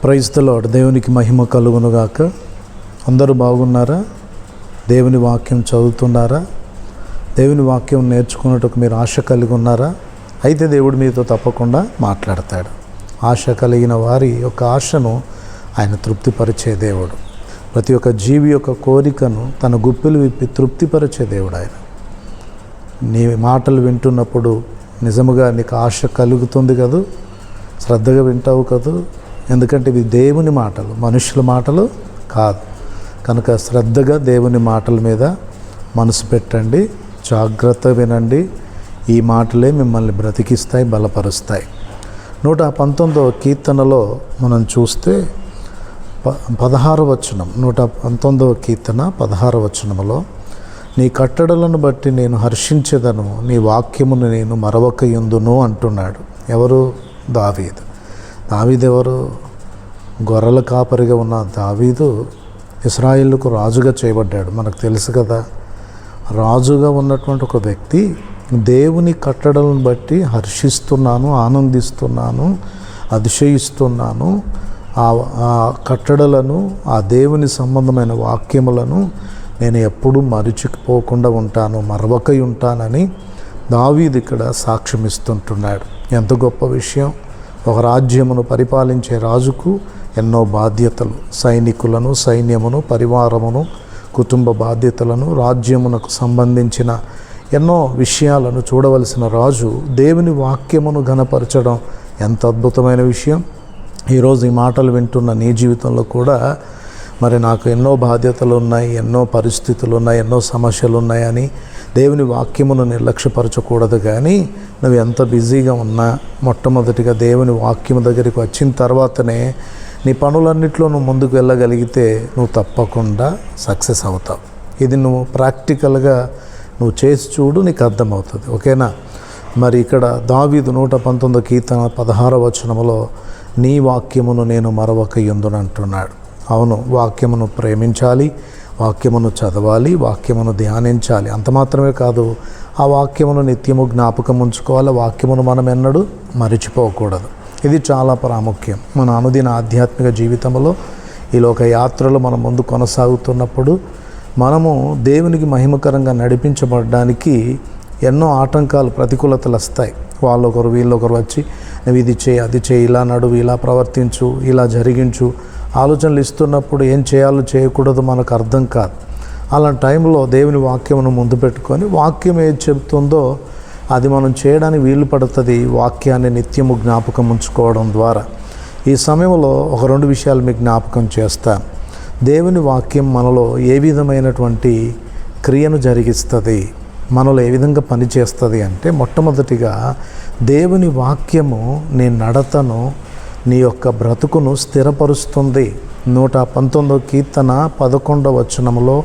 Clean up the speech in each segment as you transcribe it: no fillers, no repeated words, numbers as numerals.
Praise the lord. దేవునికి మహిమ కలుగునుగాక. అందరూ బాగున్నారా? దేవుని వాక్యం చదువుతున్నారా? దేవుని వాక్యం నేర్చుకున్నట్టుకు మీరు ఆశ కలిగి ఉన్నారా? అయితే దేవుడు మీతో తప్పకుండా మాట్లాడతాడు. ఆశ కలిగిన వారి యొక్క ఆశను ఆయన తృప్తిపరిచే దేవుడు. ప్రతి ఒక్క జీవి యొక్క కోరికను తన గుప్పిలు విప్పి తృప్తిపరిచే దేవుడు ఆయన. నీ మాటలు వింటున్నప్పుడు నిజముగా నీకు ఆశ కలుగుతుంది కదూ, శ్రద్ధగా వింటావు కదూ. ఎందుకంటే ఇవి దేవుని మాటలు, మనుషుల మాటలు కాదు. కనుక శ్రద్ధగా దేవుని మాటల మీద మనసు పెట్టండి, జాగ్రత్త వినండి. ఈ మాటలే మిమ్మల్ని బ్రతికిస్తాయి, బలపరుస్తాయి. 119వ కీర్తనలో మనం చూస్తే 16వ వచనం, 119వ కీర్తన 16వ వచనములో, నీ కట్టడలను బట్టి నేను హర్షించెదను, నీ వాక్యమును నేను మరవకయుందును అంటున్నాడు. ఎవరు? దావీదు. దావీదు ఎవరు? గొర్రెల కాపరిగా ఉన్న దావీదు ఇశ్రాయేలుకు రాజుగా చేయబడ్డాడు. మనకు తెలుసు కదా. రాజుగా ఉన్నటువంటి ఒక వ్యక్తి దేవుని కట్టడలను బట్టి హర్షిస్తున్నాను, ఆనందిస్తున్నాను, అతిశయిస్తున్నాను. ఆ కట్టడలను, ఆ దేవుని సంబంధమైన వాక్యములను నేను ఎప్పుడూ మరిచిపోకుండా ఉంటాను, మరవకై ఉంటానని దావీదు ఇక్కడ సాక్ష్యమిస్తుంటున్నాడు. ఎంత గొప్ప విషయం! ఒక రాజ్యమును పరిపాలించే రాజుకు ఎన్నో బాధ్యతలు, సైనికులను, సైన్యమును, పరివారమును, కుటుంబ బాధ్యతలను, రాజ్యమునకు సంబంధించిన ఎన్నో విషయాలను చూడవలసిన రాజు దేవుని వాక్యమును ఘనపరచడం ఎంత అద్భుతమైన విషయం. ఈరోజు ఈ మాటలు వింటున్న నీ జీవితంలో కూడా మరి నాకు ఎన్నో బాధ్యతలు ఉన్నాయి, ఎన్నో పరిస్థితులు ఉన్నాయి, ఎన్నో సమస్యలు ఉన్నాయని దేవుని వాక్యమును నిర్లక్ష్యపరచకూడదు. కానీ నువ్వు ఎంత బిజీగా ఉన్నా మొట్టమొదటిగా దేవుని వాక్యము దగ్గరికి వచ్చిన తర్వాతనే నీ పనులన్నింటిలో నువ్వు ముందుకు వెళ్ళగలిగితే నువ్వు తప్పకుండా సక్సెస్ అవుతావు. ఇది నువ్వు ప్రాక్టికల్గా నువ్వు చేసి చూడు, నీకు అర్థమవుతుంది. ఓకేనా? మరి ఇక్కడ దావీదు 119 కీర్తన 16వ వచనములో నీ వాక్యమును నేను మరవకయుందును అంటున్నాడు. అవును, వాక్యమును ప్రేమించాలి, వాక్యమును చదవాలి, వాక్యమును ధ్యానించాలి. అంత మాత్రమే కాదు, ఆ వాక్యమును నిత్యము జ్ఞాపకం ఉంచుకోవాలి. వాక్యమును మనం ఎన్నడూ మరిచిపోకూడదు. ఇది చాలా ప్రాముఖ్యం. మన అనుదిన ఆధ్యాత్మిక జీవితంలో ఈ లోక యాత్రలో మనం ముందు కొనసాగుతున్నప్పుడు మనము దేవునికి మహిమకరంగా నడిపించబడడానికి ఎన్నో ఆటంకాలు, ప్రతికూలతలు వస్తాయి. వాళ్ళొకరు వీళ్ళొకరు వచ్చి నువ్వు ఇది చేయి, అది చేయి, ఇలా నడువు, ఇలా ప్రవర్తించు, ఇలా జరిగించు ఆలోచనలు ఇస్తున్నప్పుడు ఏం చేయాలో చేయకూడదు మనకు అర్థం కాదు. అలాంటి టైంలో దేవుని వాక్యమును ముందు పెట్టుకొని వాక్యం ఏది చెబుతుందో అది మనం చేయడానికి వీలు పడుతుంది. వాక్యాన్ని నిత్యము జ్ఞాపకం ఉంచుకోవడం ద్వారా. ఈ సమయంలో ఒక 2 విషయాలు మీకు జ్ఞాపకం చేస్తాను. దేవుని వాక్యం మనలో ఏ విధమైనటువంటి క్రియను జరిగిస్తుంది, మనలో ఏ విధంగా పనిచేస్తుంది అంటే, మొట్టమొదటిగా దేవుని వాక్యము నీ నడతను, నీ యొక్క బ్రతుకును స్థిరపరుస్తుంది. 119వ కీర్తన 11వ వచనములో,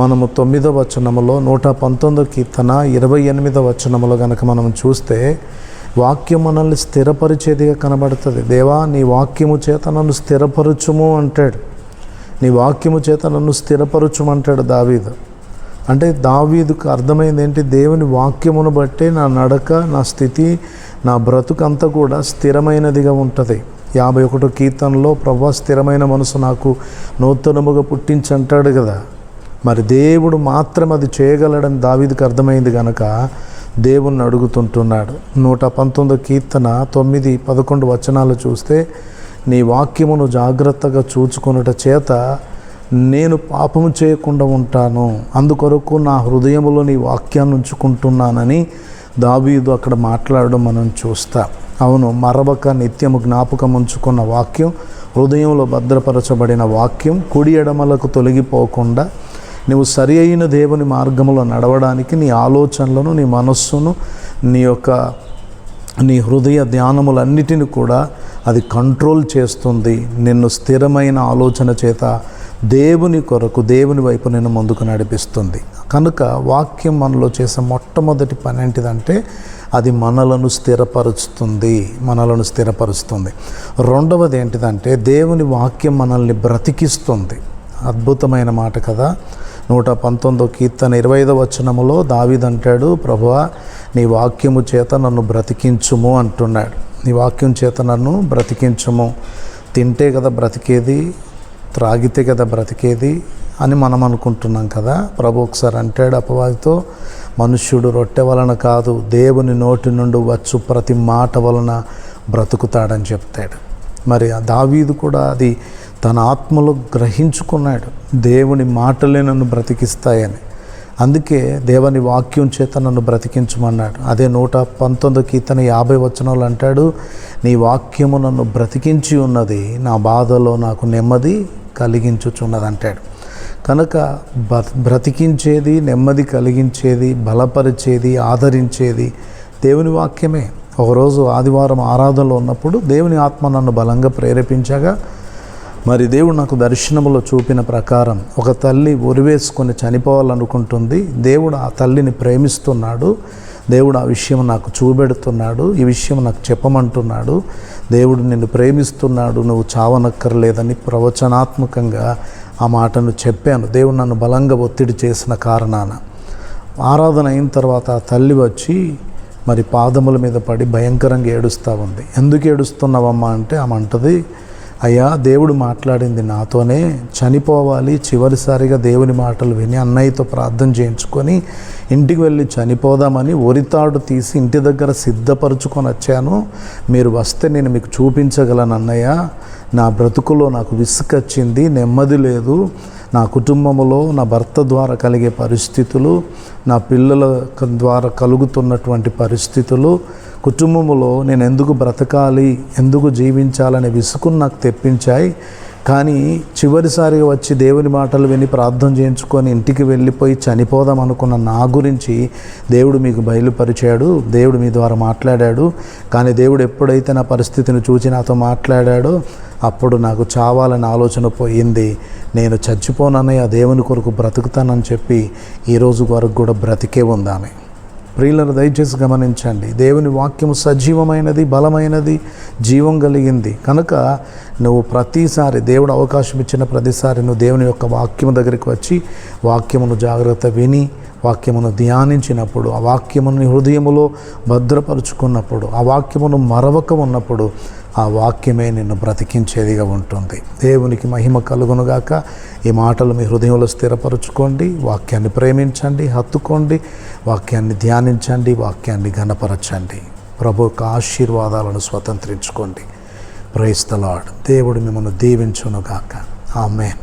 మనము 9వ వచనములో, 119వ కీర్తన 28వ వచనములో కనుక మనం చూస్తే వాక్యం మనల్ని స్థిరపరిచేదిగా కనబడుతుంది. దేవా, నీ వాక్యము చేత నన్ను స్థిరపరచుము అంటాడు. నీ వాక్యము చేత నన్ను స్థిరపరచుమంటాడు దావీదు. అంటే దావీదుకు అర్థమైంది ఏంటి? దేవుని వాక్యమును బట్టి నా నడక, నా స్థితి, నా బ్రతుకంతా కూడా స్థిరమైనదిగా ఉంటుంది. 51వ కీర్తనలో ప్రభువా స్థిరమైన మనసు నాకు నూతనముగా పుట్టించంటాడు కదా. మరి దేవుడు మాత్రం అది చేయగలడని దావీదుకు అర్థమైంది కనుక దేవుణ్ణి అడుగుతుంటున్నాడు. 119వ కీర్తన 9, 11 వచనాలు చూస్తే, నీ వాక్యమును జాగ్రత్తగా చూచుకొనుట చేత నేను పాపము చేయకుండా ఉంటాను, అందుకొరకు నా హృదయములో నీ వాక్యాన్ని ఉంచుకుంటున్నానని దావీదు అక్కడ మాట్లాడడం మనం చూస్తాం. అవును, మరవక నిత్యము జ్ఞాపకం ఉంచుకున్న వాక్యం, హృదయంలో భద్రపరచబడిన వాక్యం కుడి ఎడమలకు తొలగిపోకుండా నువ్వు సరి అయిన దేవుని మార్గంలో నడవడానికి నీ ఆలోచనలను, నీ మనస్సును, నీ హృదయ ధ్యానములన్నిటిని కూడా అది కంట్రోల్ చేస్తుంది. నిన్ను స్థిరమైన ఆలోచన చేత దేవుని కొరకు, దేవుని వైపు నేను ముందుకు నడిపిస్తుంది. కనుక వాక్యం మనలో చేసే మొట్టమొదటి పని ఏంటిదంటే అది మనలను స్థిరపరుస్తుంది. రెండవది ఏంటిదంటే దేవుని వాక్యం మనల్ని బ్రతికిస్తుంది. అద్భుతమైన మాట కదా. 119వ కీర్తన 25వ వచనములో దావీదు అంటాడు, ప్రభువా నీ వాక్యము చేత నన్ను బ్రతికించుము అంటున్నాడు. నీ వాక్యం చేత నన్ను బ్రతికించుము. తింటే కదా బ్రతికేది, త్రాగితే కదా బ్రతికేది అని మనం అనుకుంటున్నాం కదా. ప్రభు ఒకసారి అంటాడు అపవాదితో, మనుష్యుడు రొట్టె వలన కాదు దేవుని నోటి నుండి వచ్చు ప్రతి మాట వలన బ్రతుకుతాడని చెప్తాడు. మరి దావీదు కూడా అది తన ఆత్మలో గ్రహించుకున్నాడు, దేవుని మాటలే నన్ను బ్రతికిస్తాయని. అందుకే దేవుని వాక్యం చేత నన్ను బ్రతికించమన్నాడు. అదే 119 కీర్తన 50 వచనాలు అంటాడు, నీ వాక్యము నన్ను బ్రతికించి ఉన్నది, నా బాధలో నాకు నెమ్మది కలిగించుచున్నది అంటాడు. కనుక బ్రతికించేది, నెమ్మది కలిగించేది, బలపరిచేది, ఆదరించేది దేవుని వాక్యమే. ఒకరోజు ఆదివారం ఆరాధనలో ఉన్నప్పుడు దేవుని ఆత్మ నన్ను బలంగా ప్రేరేపించగా, మరి దేవుడు నాకు దర్శనములో చూపిన ప్రకారం ఒక తల్లి ఉరివేసుకొని చనిపోవాలనుకుంటుంది. దేవుడు ఆ తల్లిని ప్రేమిస్తున్నాడు. దేవుడు ఆ విషయం నాకు చూపెడుతున్నాడు, ఈ విషయం నాకు చెప్పమంటున్నాడు. దేవుడు నిన్ను ప్రేమిస్తున్నాడు, నువ్వు చావనక్కర్లేదని ప్రవచనాత్మకంగా ఆ మాటను చెప్పాను. దేవుడు నన్ను బలంగా ఒత్తిడి చేసిన కారణాన ఆరాధన అయిన తర్వాత ఆ తల్లి వచ్చి మరి పాదముల మీద పడి భయంకరంగా ఏడుస్తూ ఉంది. ఎందుకు ఏడుస్తున్నావమ్మా అంటే ఆమె అంటది, అయ్యా దేవుడు మాట్లాడింది నాతోనే, చనిపోవాలి, చివరిసారిగా దేవుని మాటలు విని అన్నయ్యతో ప్రార్థన చేయించుకొని ఇంటికి వెళ్ళి చనిపోదామని ఉరితాడు తీసి ఇంటి దగ్గర సిద్ధపరచుకొని వచ్చాను. మీరు వస్తే నేను మీకు చూపించగలను అన్నయ్య. నా బ్రతుకులో నాకు విసుకొచ్చింది, నెమ్మది లేదు. నా కుటుంబంలో నా భర్త ద్వారా కలిగే పరిస్థితులు, నా పిల్లల ద్వారా కలుగుతున్నటువంటి పరిస్థితులు, కుటుంబంలో నేను ఎందుకు బ్రతకాలి, ఎందుకు జీవించాలనే విసుకును నాకు తెప్పించాయి. కానీ చివరిసారిగా వచ్చి దేవుని మాటలు విని ప్రార్థన చేయించుకొని ఇంటికి వెళ్ళిపోయి చనిపోదాం అనుకున్న నా గురించి దేవుడు మీకు బయలుపరిచాడు, దేవుడు మీ ద్వారా మాట్లాడాడు. కానీ దేవుడు ఎప్పుడైతే నా పరిస్థితిని చూసి నాతో మాట్లాడాడో అప్పుడు నాకు చావాలని ఆలోచన పోయింది. నేను చచ్చిపోనని ఆ దేవుని కొరకు బ్రతుకుతానని చెప్పి ఈరోజు వరకు కూడా బ్రతికే ఉందామె. ప్రియులను దయచేసి గమనించండి, దేవుని వాక్యము సజీవమైనది, బలమైనది, జీవం కలిగింది. కనుక నువ్వు ప్రతిసారి దేవుడు అవకాశం ఇచ్చిన ప్రతిసారి నువ్వు దేవుని యొక్క వాక్యము దగ్గరికి వచ్చి వాక్యమును జాగ్రత్త విని వాక్యమును ధ్యానించినప్పుడు, ఆ వాక్యమును హృదయములో భద్రపరుచుకున్నప్పుడు, ఆ వాక్యమును మరవక ఉన్నప్పుడు ఆ వాక్యమే నిన్ను బ్రతికించేదిగా ఉంటుంది. దేవునికి మహిమ కలుగునుగాక. ఈ మాటలు మీ హృదయంలో స్థిరపరచుకోండి, వాక్యాన్ని ప్రేమించండి, హత్తుకోండి, వాక్యాన్ని ధ్యానించండి, వాక్యాన్ని ఘనపరచండి. ప్రభు యొక్క ఆశీర్వాదాలను స్వతంత్రించుకోండి. Praise the lord. దేవుడు మిమ్మల్ని దీవించునుగాక. ఆమేన్.